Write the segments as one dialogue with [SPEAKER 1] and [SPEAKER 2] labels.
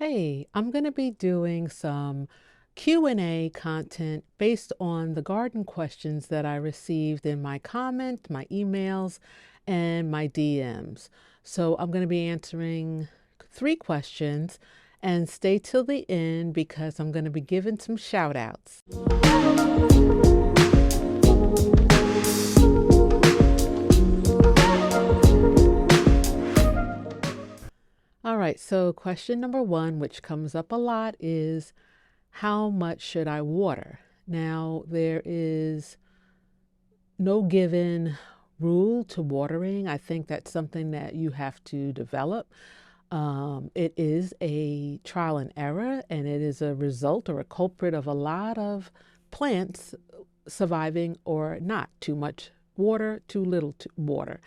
[SPEAKER 1] Hey, I'm going to be doing some Q&A content based on the garden questions that I received in my comment, my emails, and my DMs. So I'm going to be answering 3 questions and stay till the end because I'm going to be giving some shout outs. All right, so question number 1, which comes up a lot, is how much should I water? Now, there is no given rule to watering. I think that's something that you have to develop. It is a trial and error, and it is a result or a culprit of a lot of plants surviving or not. Too much water, too little water.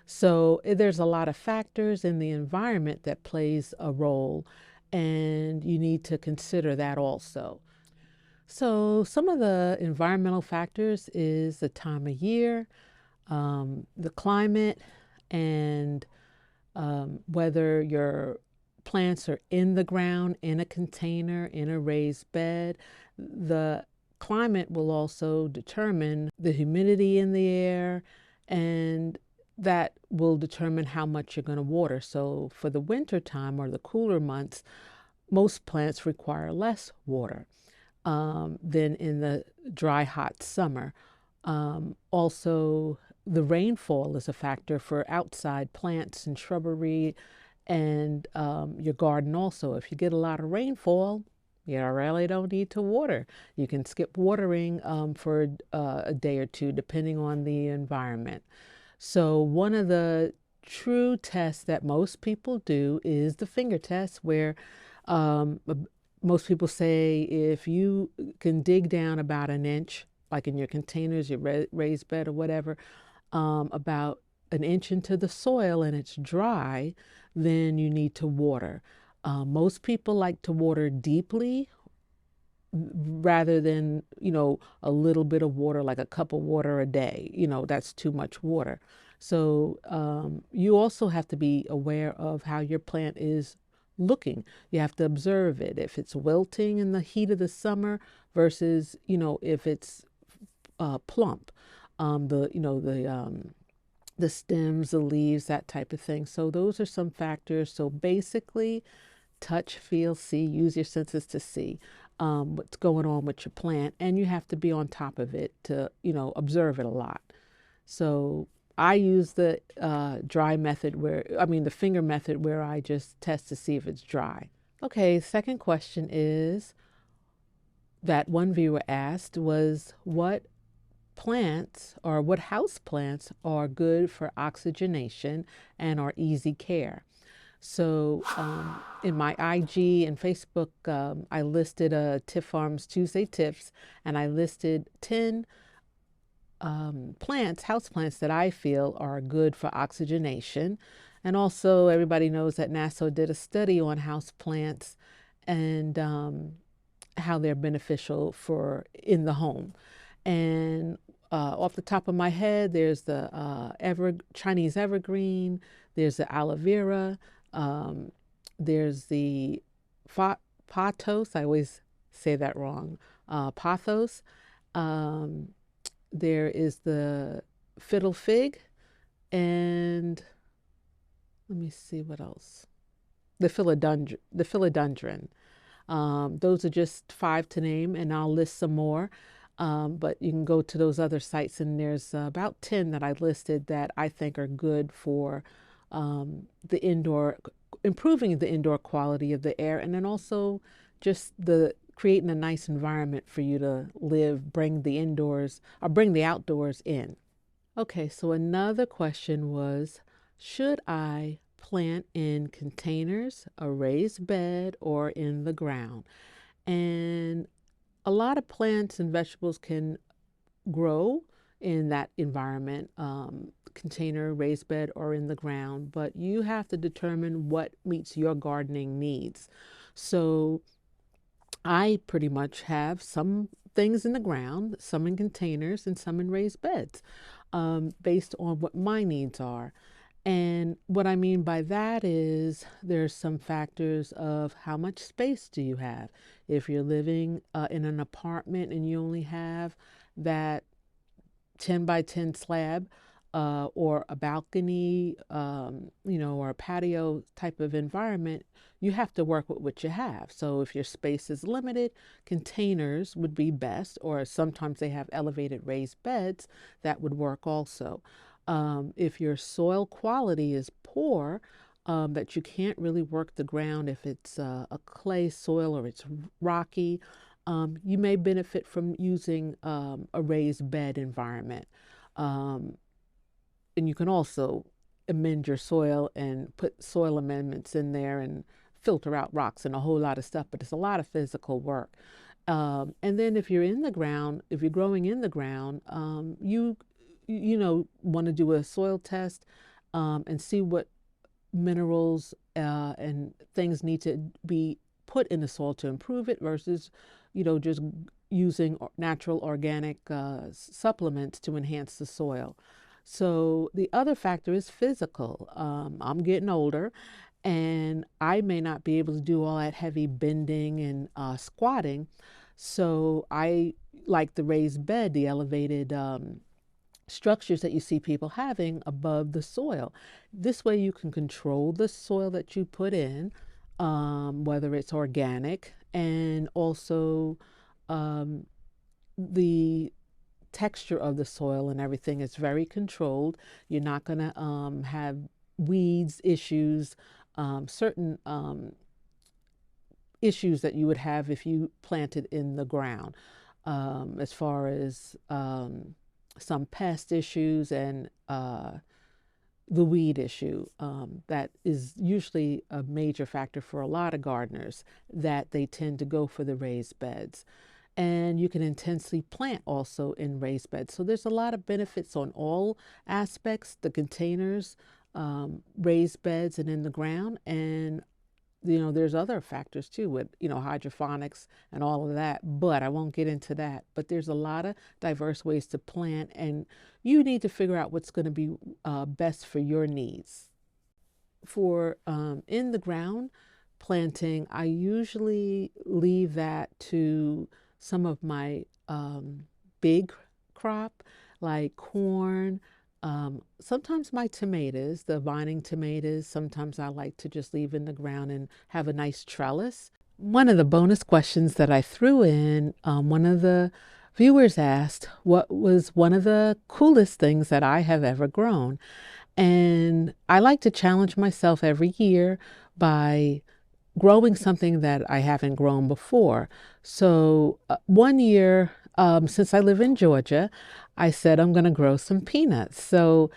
[SPEAKER 1] So there's a lot of factors in the environment that plays a role, and you need to consider that also. So some of the environmental factors is the time of year, the climate, and whether your plants are in the ground, in a container, in a raised bed. The climate will also determine the humidity in the air, and that will determine how much you're going to water. So for the winter time or the cooler months, most plants require less water than in the dry, hot summer. Also, the rainfall is a factor for outside plants and shrubbery and your garden also. If you get a lot of rainfall, you really don't need to water. You can skip watering for a day or two, depending on the environment. So one of the true tests that most people do is the finger test, where um, most people say if you can dig down about an inch, like in your containers, your raised bed or whatever, about an inch into the soil and it's dry, then you need to water. Most people like to water deeply rather than, a little bit of water, like a cup of water a day. That's too much water. So you also have to be aware of how your plant is looking. You have to observe it. If it's wilting in the heat of the summer versus, if it's plump, the stems, the leaves, that type of thing. So those are some factors. So basically, touch, feel, see, use your senses to see what's going on with your plant, and you have to be on top of it to, observe it a lot. So I use the dry method the finger method, where I just test to see if it's dry. Okay, second question is that one viewer asked was what plants or what house plants are good for oxygenation and are easy care. So in my IG and Facebook, I listed Tiff Farms Tuesday Tips, and I listed 10 house plants that I feel are good for oxygenation. And also, everybody knows that NASA did a study on house plants and how they're beneficial for in the home. And off the top of my head, there's the Chinese evergreen, there's the aloe vera, there's the pothos. I always say that wrong. Pothos. There is the fiddle fig, and let me see what else. The philodendron. Those are just 5 to name, and I'll list some more. But you can go to those other sites, and there's about 10 that I listed that I think are good for improving the indoor quality of the air, and then also just creating a nice environment for you to live, bring the outdoors in. Okay, so another question was, should I plant in containers, a raised bed, or in the ground? And a lot of plants and vegetables can grow in that environment, container, raised bed, or in the ground, but you have to determine what meets your gardening needs. So I pretty much have some things in the ground, some in containers, and some in raised beds, based on what my needs are. And what I mean by that is there's some factors of how much space do you have. If you're living in an apartment and you only have that 10 by 10 slab or a balcony, or a patio type of environment, you have to work with what you have. So if your space is limited, containers would be best, or sometimes they have elevated raised beds that would work also. If your soil quality is poor, that you can't really work the ground, if it's a clay soil or it's rocky, you may benefit from using a raised bed environment. Um, and you can also amend your soil and put soil amendments in there and filter out rocks and a whole lot of stuff, but it's a lot of physical work. And then if you're in the ground, if you're growing in the ground, want to do a soil test and see what minerals and things need to be put in the soil to improve it versus, just using natural organic supplements to enhance the soil. So the other factor is physical. I'm getting older and I may not be able to do all that heavy bending and squatting. So I like the raised bed, the elevated structures that you see people having above the soil. This way you can control the soil that you put in, whether it's organic, and also the texture of the soil and everything is very controlled. You're not going to have weeds issues, certain issues that you would have if you planted in the ground, as far as some pest issues and the weed issue. That is usually a major factor for a lot of gardeners, that they tend to go for the raised beds. And you can intensely plant also in raised beds. So there's a lot of benefits on all aspects, the containers, raised beds, and in the ground. And there's other factors too with, hydroponics and all of that, but I won't get into that. But there's a lot of diverse ways to plant, and you need to figure out what's going to be best for your needs. For in the ground planting, I usually leave that to some of my big crop, like corn, sometimes my tomatoes, the vining tomatoes, sometimes I like to just leave in the ground and have a nice trellis. One of the bonus questions that I threw in, one of the viewers asked what was one of the coolest things that I have ever grown. And I like to challenge myself every year by growing something that I haven't grown before. So one year, since I live in Georgia, I said I'm going to grow some peanuts. So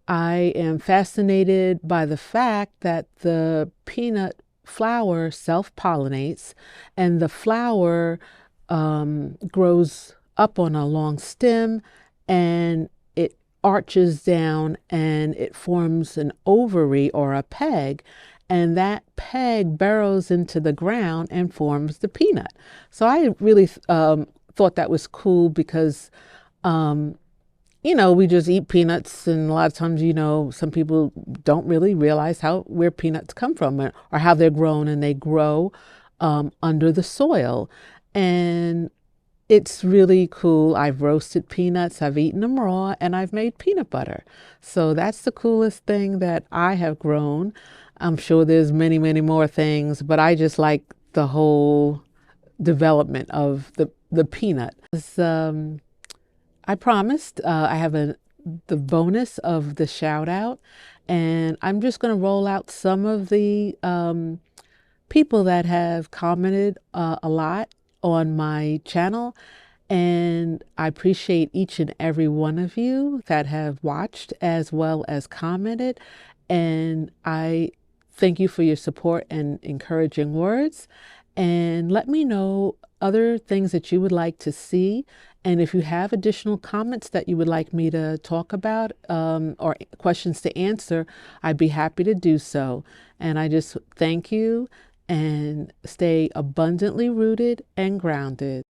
[SPEAKER 1] I am fascinated by the fact that the peanut flower self-pollinates, and the flower grows up on a long stem, and it arches down and it forms an ovary or a peg, and that peg burrows into the ground and forms the peanut. So I really thought that was cool because, we just eat peanuts, and a lot of times, some people don't really realize where peanuts come from, or how they're grown, and they grow under the soil. And it's really cool. I've roasted peanuts, I've eaten them raw, and I've made peanut butter. So that's the coolest thing that I have grown. I'm sure there's many, many more things, but I just like the whole development of the peanut. I promised I have the bonus of the shout out, and I'm just going to roll out some of the people that have commented a lot on my channel. And I appreciate each and every one of you that have watched as well as commented. And I thank you for your support and encouraging words. And let me know other things that you would like to see. And if you have additional comments that you would like me to talk about or questions to answer, I'd be happy to do so. And I just thank you, and stay abundantly rooted and grounded.